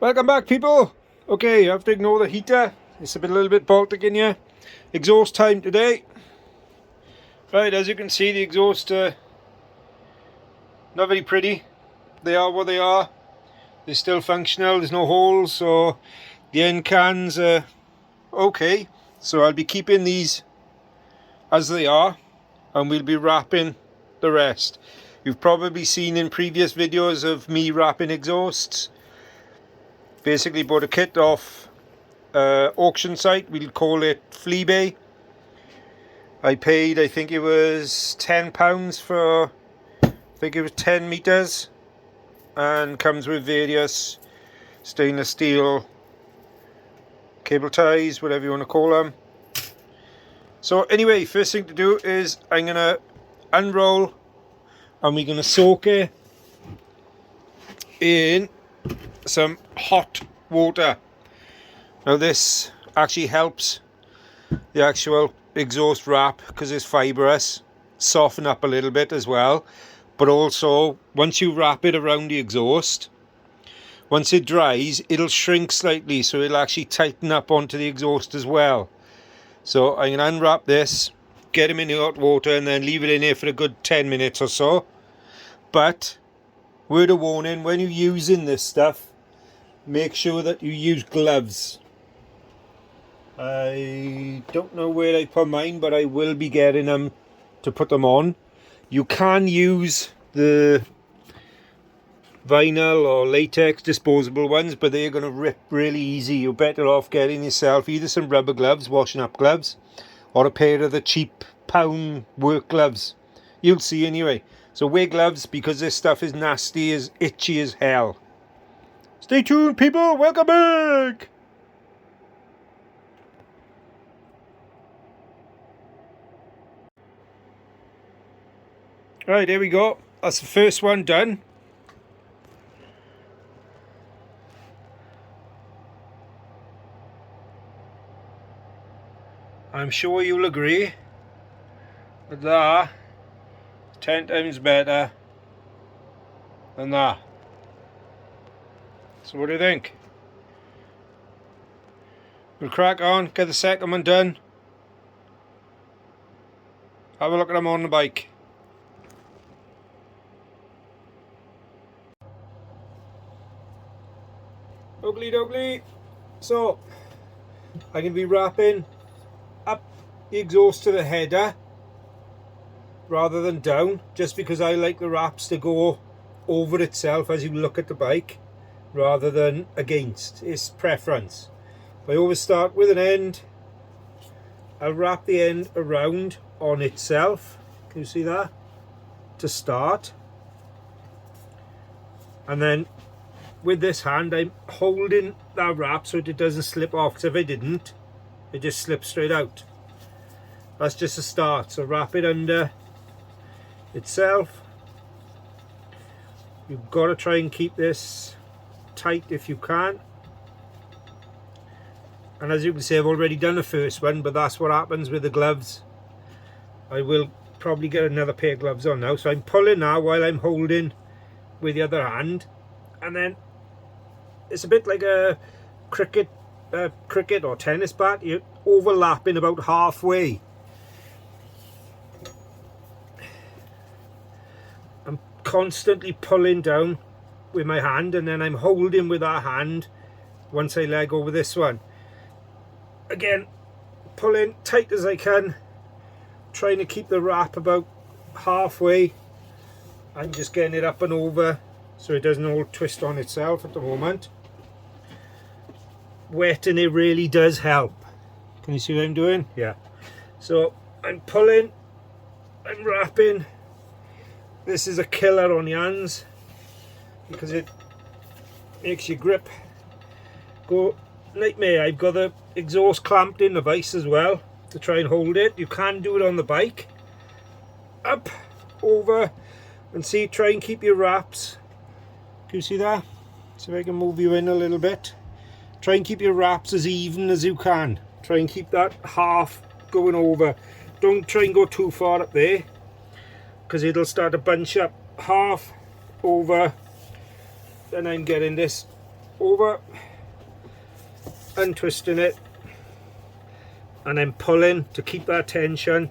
Welcome back, people. Okay, you have to ignore the heater. It's a little bit Baltic in here. Exhaust time today. Right, as you can see, the exhaust not very pretty. They are what they are. They're still functional. There's no holes, so the end cans are okay. So I'll be keeping these as they are, and we'll be wrapping the rest. You've probably seen in previous videos of me wrapping exhausts. Basically bought a kit off auction site. We'll call it Fleabay. I paid, I think it was £10 for, I think it was 10 meters, and comes with various stainless steel cable ties, whatever you want to call them. So anyway, first thing to do is I'm going to unroll, and we're going to soak it in some hot water. Now this actually helps the actual exhaust wrap because it's fibrous, soften up a little bit as well. But also, once you wrap it around the exhaust, once it dries, it'll shrink slightly, so it'll actually tighten up onto the exhaust as well. So I'm going to unwrap this, get them in the hot water, and then leave it in here for a good 10 minutes or so. But word of warning, when you're using this stuff, make sure that you use gloves. I don't know where I put mine, but I will be getting them to put them on. You can use the vinyl or latex disposable ones, but they're going to rip really easy. You're better off getting yourself either some rubber gloves, washing up gloves, or a pair of the cheap pound work gloves. You'll see anyway. So wear gloves because this stuff is nasty, as itchy as hell. Stay tuned, people. Welcome back. Right, here we go. That's the first one done. I'm sure you'll agree that that 10 times better than that. So what do you think? We'll crack on, get the second one done. Have a look at them on the bike. Oogly doogly. So I can be wrapping up the exhaust to the header rather than down, just because I like the wraps to go over itself as you look at the bike rather than against. It's preference. I always start with an end. I'll wrap the end around on itself. Can you see that? To start. And then with this hand I'm holding that wrap so it doesn't slip off, because if I didn't, it just slips straight out. That's just a start. So wrap it under itself. You've got to try and keep this tight if you can. And as you can see, I've already done the first one, but that's what happens with the gloves. I will probably get another pair of gloves on now. So I'm pulling now while I'm holding with the other hand, and then it's a bit like a cricket or tennis bat. You're overlapping about halfway. I'm constantly pulling down with my hand, and then I'm holding with that hand once I let go with this one. Again, pulling tight as I can, trying to keep the wrap about halfway. I'm just getting it up and over so it doesn't all twist on itself at the moment. Wetting it really does help. Can you see what I'm doing? Yeah. So I'm pulling, I'm wrapping. This is a killer on the hands because it makes your grip go like me. I've got the exhaust clamped in the vise as well to try and hold it. You can do it on the bike. Up, over, and see, try and keep your wraps. Can you see that? See if I can move you in a little bit. Try and keep your wraps as even as you can. Try and keep that half going over. Don't try and go too far up there, because it'll start to bunch up. Half over, then I'm getting this over, untwisting it, and then pulling to keep that tension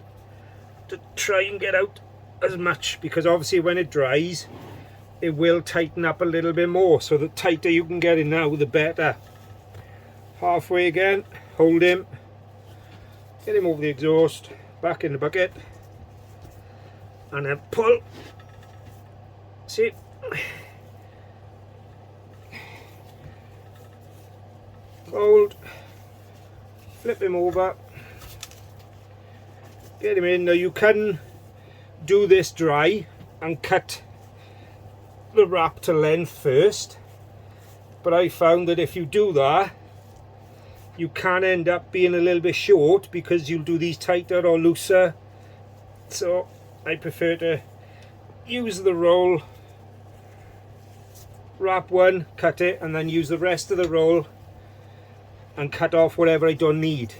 to try and get out as much, because obviously when it dries it will tighten up a little bit more, so the tighter you can get it now the better. Halfway again, hold him, get him over the exhaust, back in the bucket, and then pull. See, hold, flip him over, get him in. Now you can do this dry and cut the wrap to length first, but I found that if you do that you can end up being a little bit short because you'll do these tighter or looser, so I prefer to use the roll, wrap one, cut it, and then use the rest of the roll and cut off whatever I don't need.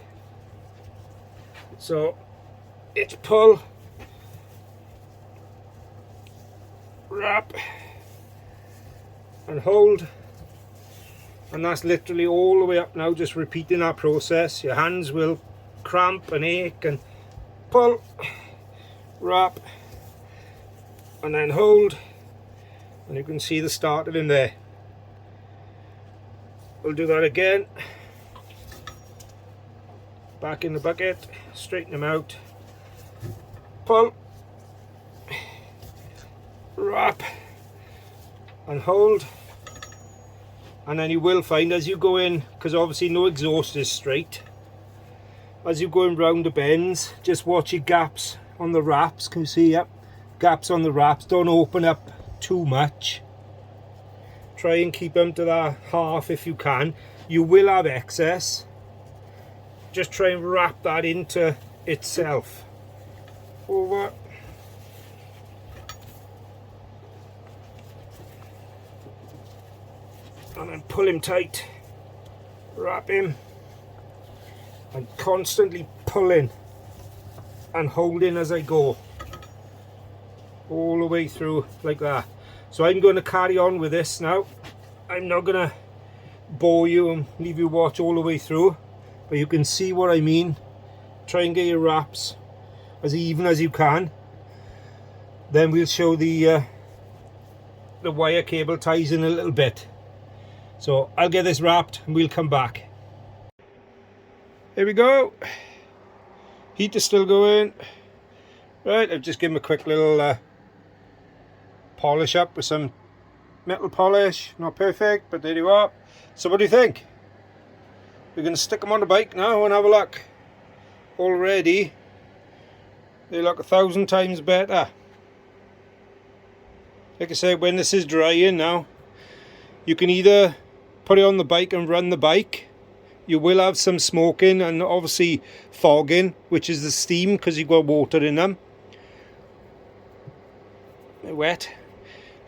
So it's pull, wrap and hold, and that's literally all the way up now, just repeating that process. Your hands will cramp and ache, and pull, wrap, and then hold, and you can see the start of him there. We'll do that again, back in the bucket, straighten him out, pull, wrap and hold, and then you will find as you go in, because obviously no exhaust is straight, as you go in round the bends, just watch your gaps on the wraps. Can you see? Yep, gaps on the wraps, don't open up too much, try and keep them to that half if you can. You will have excess, just try and wrap that into itself. Over, and then pull him tight, wrap him, and constantly pulling and holding as I go, all the way through like that. So I'm going to carry on with this now. I'm not going to bore you and leave you watch all the way through, but you can see what I mean. Try and get your wraps as even as you can. Then we'll show the wire cable ties in a little bit. So I'll get this wrapped and we'll come back. Here we go. Heat is still going. Right, I've just given him a quick little polish up with some metal polish. Not perfect, but there you are. So what do you think? We're going to stick them on the bike now and have a look. Already they look 1,000 times better. Like I said, when this is drying now, you can either put it on the bike and run the bike. You will have some smoking and obviously fogging, which is the steam because you've got water in them. They're wet.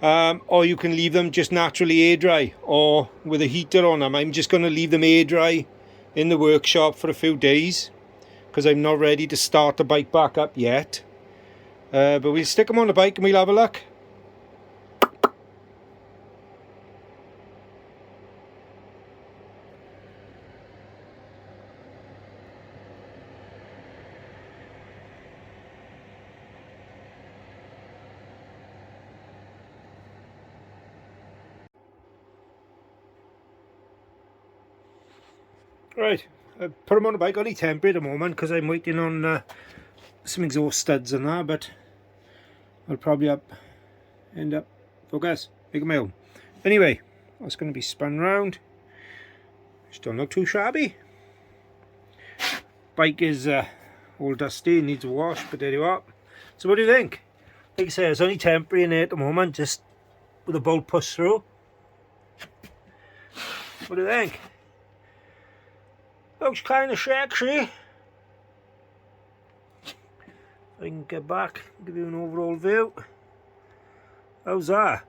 Or you can leave them just naturally air dry or with a heater on them. I'm just going to leave them air dry in the workshop for a few days because I'm not ready to start the bike back up yet. But we'll stick them on the bike and we'll have a look. Right, I put them on the bike, only temporary at the moment because I'm waiting on some exhaust studs and that, but I'll probably end up, focus, make my own. Anyway, that's going to be spun round. Just don't look too shabby. Bike is all dusty, needs a wash, but there you are. So what do you think? Like I say, it's only temporary in there at the moment, just with a bolt push through. What do you think? Looks kind of sexy. I can get back, give you an overall view. How's that?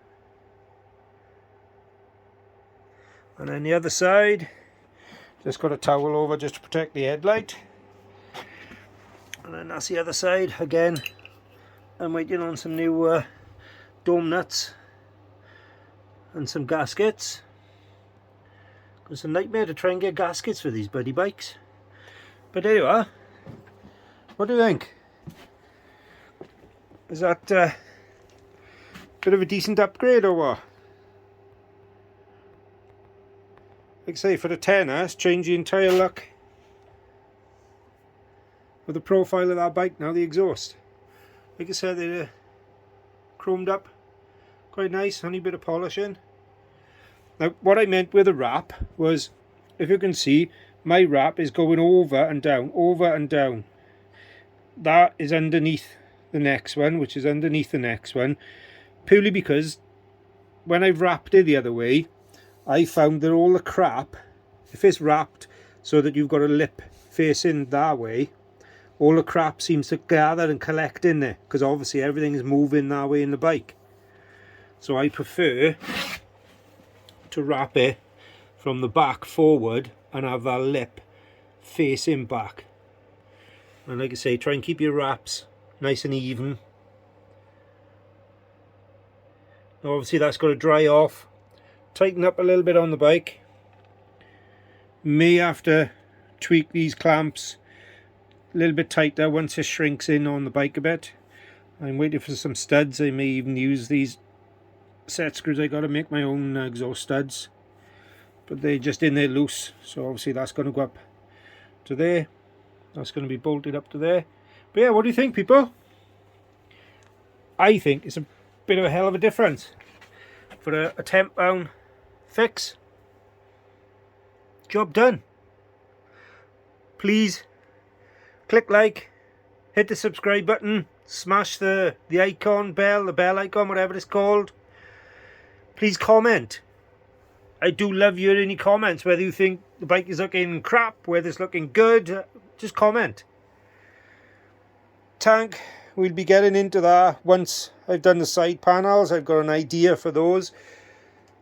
And then the other side, just got a towel over just to protect the headlight. And then that's the other side. Again, I'm waiting on some new dome nuts and some gaskets. It's a nightmare to try and get gaskets for these bloody bikes. But there you are. What do you think? Is that bit of a decent upgrade or what? Like I say, for the tenner, it's changed the entire look of the profile of that bike now, the exhaust. Like I said, they're chromed up, quite nice, only a bit of polishing. Now, what I meant with the wrap was, if you can see, my wrap is going over and down, over and down. That is underneath the next one, which is underneath the next one, purely because when I've wrapped it the other way, I found that all the crap, if it's wrapped so that you've got a lip facing that way, all the crap seems to gather and collect in there, because obviously everything is moving that way in the bike. So I prefer to wrap it from the back forward and have that lip facing back. And like I say, try and keep your wraps nice and even. Now obviously that's got to dry off. Tighten up a little bit on the bike. May have to tweak these clamps a little bit tighter once it shrinks in on the bike a bit. I'm waiting for some studs. I may even use these set screws I got to make my own exhaust studs, but they're just in there loose, so obviously that's going to go up to there. That's going to be bolted up to there. But yeah, what do you think, people? I think it's a bit of a hell of a difference for a £10 fix. Job done. Please click like, hit the subscribe button, smash the icon bell, the bell icon, whatever it's called. Please comment. I do love hearing any comments, whether you think the bike is looking crap, whether it's looking good, just comment. Tank, we'll be getting into that once I've done the side panels. I've got an idea for those.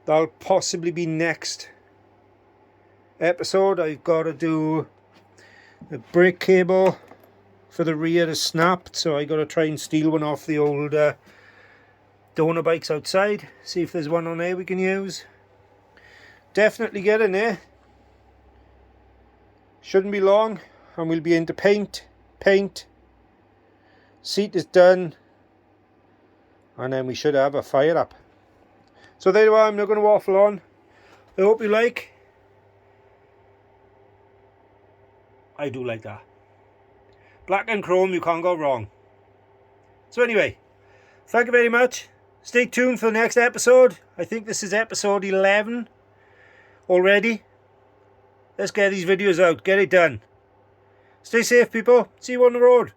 That'll possibly be next episode. I've got to do the brake cable for the rear is snapped, so I got to try and steal one off the old donor bikes outside, see if there's one on there we can use. Definitely get in there. Shouldn't be long and we'll be into paint. Seat is done, and then we should have a fire up. So there you are. I'm not going to waffle on. I hope you like. I do like that. Black and chrome, you can't go wrong. So anyway, thank you very much. Stay tuned for the next episode. I think this is episode 11 already. Let's get these videos out. Get it done. Stay safe, people. See you on the road.